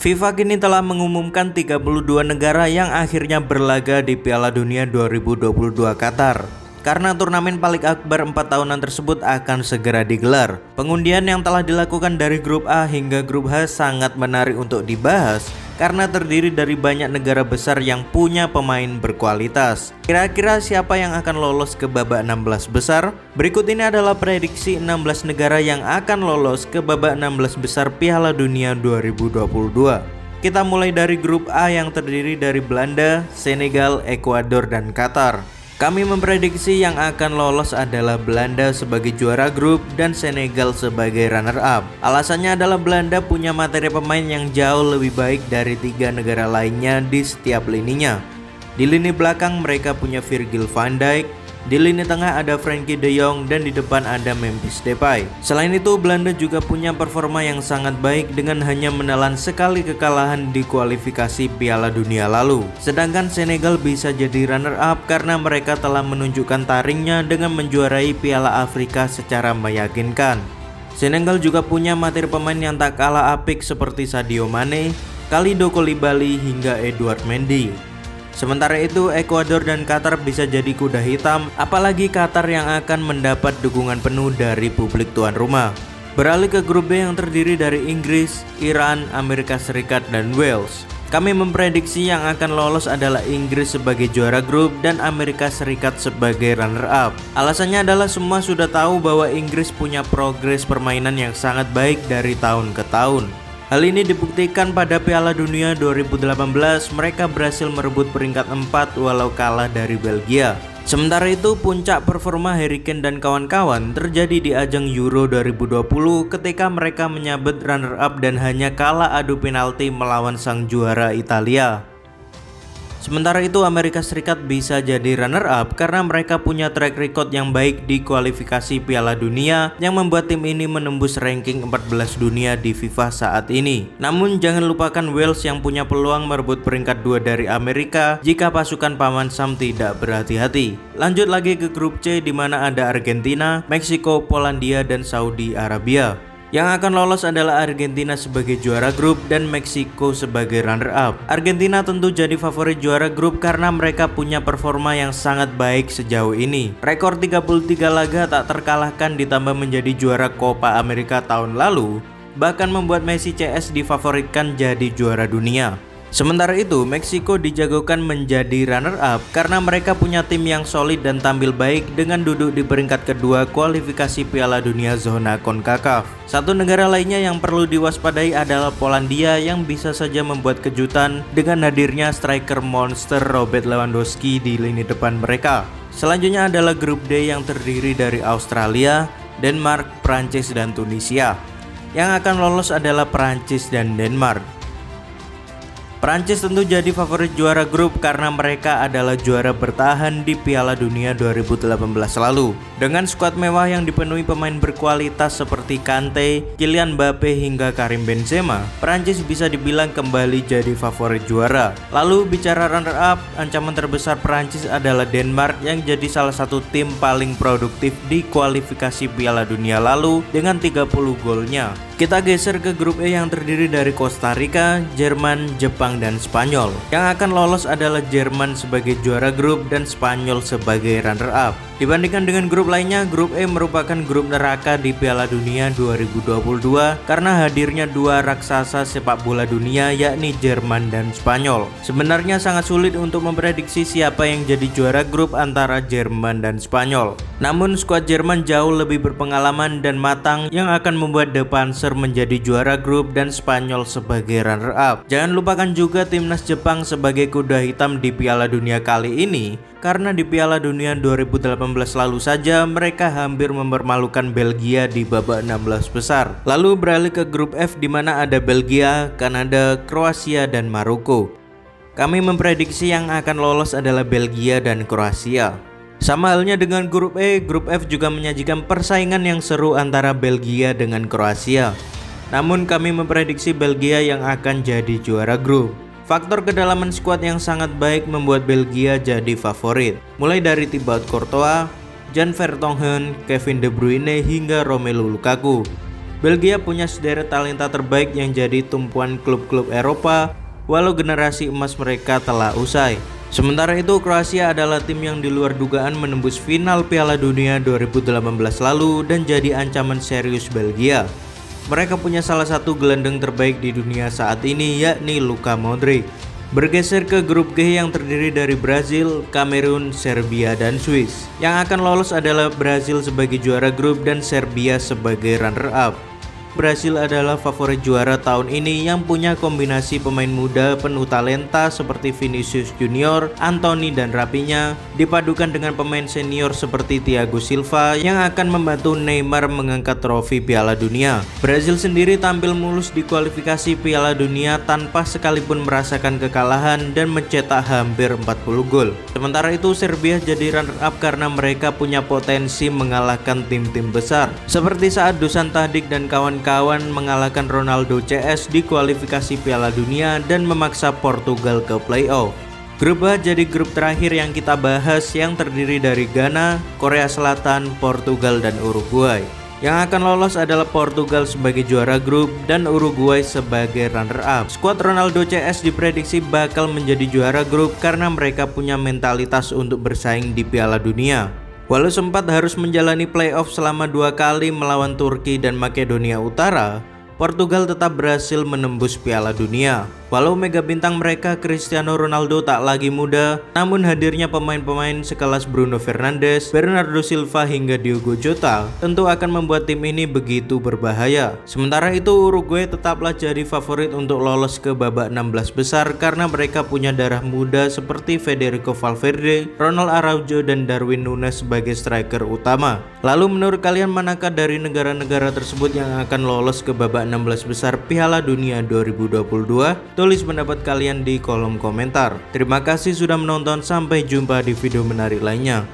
FIFA kini telah mengumumkan 32 negara yang akhirnya berlaga di Piala Dunia 2022 Qatar. Karena turnamen paling akbar 4 tahunan tersebut akan segera digelar. Pengundian yang telah dilakukan dari grup A hingga grup H sangat menarik untuk dibahas karena terdiri dari banyak negara besar yang punya pemain berkualitas. Kira-kira siapa yang akan lolos ke babak 16 besar? Berikut ini adalah prediksi 16 negara yang akan lolos ke babak 16 besar Piala Dunia 2022. Kita mulai dari grup A yang terdiri dari Belanda, Senegal, Ekuador, dan Qatar. Kami memprediksi yang akan lolos adalah Belanda sebagai juara grup dan Senegal sebagai runner-up. Alasannya adalah Belanda punya materi pemain yang jauh lebih baik dari 3 negara lainnya di setiap lininya. Di lini belakang mereka punya Virgil van Dijk, di lini tengah ada Frenkie de Jong, dan di depan ada Memphis Depay. Selain itu, Belanda juga punya performa yang sangat baik dengan hanya menelan sekali kekalahan di kualifikasi Piala Dunia lalu. Sedangkan Senegal bisa jadi runner-up karena mereka telah menunjukkan taringnya dengan menjuarai Piala Afrika secara meyakinkan. Senegal juga punya materi pemain yang tak kalah apik seperti Sadio Mane, Kalidou Koulibaly, hingga Edouard Mendy. Sementara itu, Ekuador dan Qatar bisa jadi kuda hitam, apalagi Qatar yang akan mendapat dukungan penuh dari publik tuan rumah. Beralih ke grup B yang terdiri dari Inggris, Iran, Amerika Serikat, dan Wales. Kami memprediksi yang akan lolos adalah Inggris sebagai juara grup dan Amerika Serikat sebagai runner-up. Alasannya adalah semua sudah tahu bahwa Inggris punya progres permainan yang sangat baik dari tahun ke tahun. Hal ini dibuktikan pada Piala Dunia 2018, mereka berhasil merebut peringkat 4 walau kalah dari Belgia. Sementara itu, puncak performa Harry Kane dan kawan-kawan terjadi di ajang Euro 2020 ketika mereka menyabet runner-up dan hanya kalah adu penalti melawan sang juara Italia. Sementara itu, Amerika Serikat bisa jadi runner-up karena mereka punya track record yang baik di kualifikasi Piala Dunia yang membuat tim ini menembus ranking 14 dunia di FIFA saat ini. Namun jangan lupakan Wales yang punya peluang merebut peringkat 2 dari Amerika jika pasukan Paman Sam tidak berhati-hati. Lanjut lagi ke grup C di mana ada Argentina, Meksiko, Polandia, dan Saudi Arabia. Yang akan lolos adalah Argentina sebagai juara grup dan Meksiko sebagai runner-up. Argentina tentu jadi favorit juara grup karena mereka punya performa yang sangat baik sejauh ini. Rekor 33 laga tak terkalahkan ditambah menjadi juara Copa America tahun lalu, bahkan membuat Messi CS difavoritkan jadi juara dunia. Sementara itu, Meksiko dijagokan menjadi runner-up karena mereka punya tim yang solid dan tampil baik dengan duduk di peringkat kedua kualifikasi Piala Dunia zona CONCACAF. Satu negara lainnya yang perlu diwaspadai adalah Polandia yang bisa saja membuat kejutan dengan hadirnya striker monster Robert Lewandowski di lini depan mereka. Selanjutnya adalah grup D yang terdiri dari Australia, Denmark, Prancis, dan Tunisia. Yang akan lolos adalah Prancis dan Denmark. Prancis tentu jadi favorit juara grup karena mereka adalah juara bertahan di Piala Dunia 2018 lalu. Dengan skuad mewah yang dipenuhi pemain berkualitas seperti Kante, Kylian Mbappe, hingga Karim Benzema, Prancis bisa dibilang kembali jadi favorit juara. Lalu bicara runner-up, ancaman terbesar Prancis adalah Denmark yang jadi salah satu tim paling produktif di kualifikasi Piala Dunia lalu dengan 30 golnya. Kita geser ke grup E yang terdiri dari Costa Rica, Jerman, Jepang, dan Spanyol. Yang akan lolos adalah Jerman sebagai juara grup dan Spanyol sebagai runner-up. Dibandingkan dengan grup lainnya, grup E merupakan grup neraka di Piala Dunia 2022 karena hadirnya dua raksasa sepak bola dunia yakni Jerman dan Spanyol. Sebenarnya sangat sulit untuk memprediksi siapa yang jadi juara grup antara Jerman dan Spanyol. Namun skuad Jerman jauh lebih berpengalaman dan matang yang akan membuat The Panzer menjadi juara grup dan Spanyol sebagai runner-up. Jangan lupakan juga timnas Jepang sebagai kuda hitam di Piala Dunia kali ini karena di Piala Dunia 2018 lalu saja mereka hampir mempermalukan Belgia di babak 16 besar. Lalu beralih ke grup F di mana ada Belgia, Kanada, Kroasia, dan Maroko. Kami memprediksi yang akan lolos adalah Belgia dan Kroasia. Sama halnya dengan grup E, grup F juga menyajikan persaingan yang seru antara Belgia dengan Kroasia. Namun kami memprediksi Belgia yang akan jadi juara grup. Faktor kedalaman skuad yang sangat baik membuat Belgia jadi favorit. Mulai dari Thibaut Courtois, Jan Vertonghen, Kevin De Bruyne, hingga Romelu Lukaku. Belgia punya sederet talenta terbaik yang jadi tumpuan klub-klub Eropa, walau generasi emas mereka telah usai. Sementara itu, Kroasia adalah tim yang di luar dugaan menembus final Piala Dunia 2018 lalu dan jadi ancaman serius Belgia. Mereka punya salah satu gelandang terbaik di dunia saat ini, yakni Luka Modric. Bergeser ke grup G yang terdiri dari Brazil, Kamerun, Serbia, dan Swiss. Yang akan lolos adalah Brazil sebagai juara grup dan Serbia sebagai runner-up. Brasil adalah favorit juara tahun ini yang punya kombinasi pemain muda penuh talenta seperti Vinicius Junior, Antony dan Rafinha dipadukan dengan pemain senior seperti Thiago Silva yang akan membantu Neymar mengangkat trofi Piala Dunia. Brasil sendiri tampil mulus di kualifikasi Piala Dunia tanpa sekalipun merasakan kekalahan dan mencetak hampir 40 gol. Sementara itu Serbia jadi runner-up karena mereka punya potensi mengalahkan tim-tim besar seperti saat Dusan Tadic dan kawan mengalahkan Ronaldo CS di kualifikasi Piala Dunia dan memaksa Portugal ke playoff. Grup H jadi grup terakhir yang kita bahas yang terdiri dari Ghana, Korea Selatan, Portugal, dan Uruguay. Yang akan lolos adalah Portugal sebagai juara grup dan Uruguay sebagai runner-up. Skuad Ronaldo CS diprediksi bakal menjadi juara grup karena mereka punya mentalitas untuk bersaing di Piala Dunia. Walau sempat harus menjalani playoff selama 2 kali melawan Turki dan Makedonia Utara, Portugal tetap berhasil menembus Piala Dunia. Walau mega bintang mereka Cristiano Ronaldo tak lagi muda, namun hadirnya pemain-pemain sekelas Bruno Fernandes, Bernardo Silva hingga Diogo Jota tentu akan membuat tim ini begitu berbahaya. Sementara itu Uruguay tetaplah jadi favorit untuk lolos ke babak 16 besar karena mereka punya darah muda seperti Federico Valverde, Ronald Araujo, dan Darwin Núñez sebagai striker utama. Lalu menurut kalian manakah dari negara-negara tersebut yang akan lolos ke babak 16 besar Piala Dunia 2022? Tulis pendapat kalian di kolom komentar. Terima kasih sudah menonton, sampai jumpa di video menarik lainnya.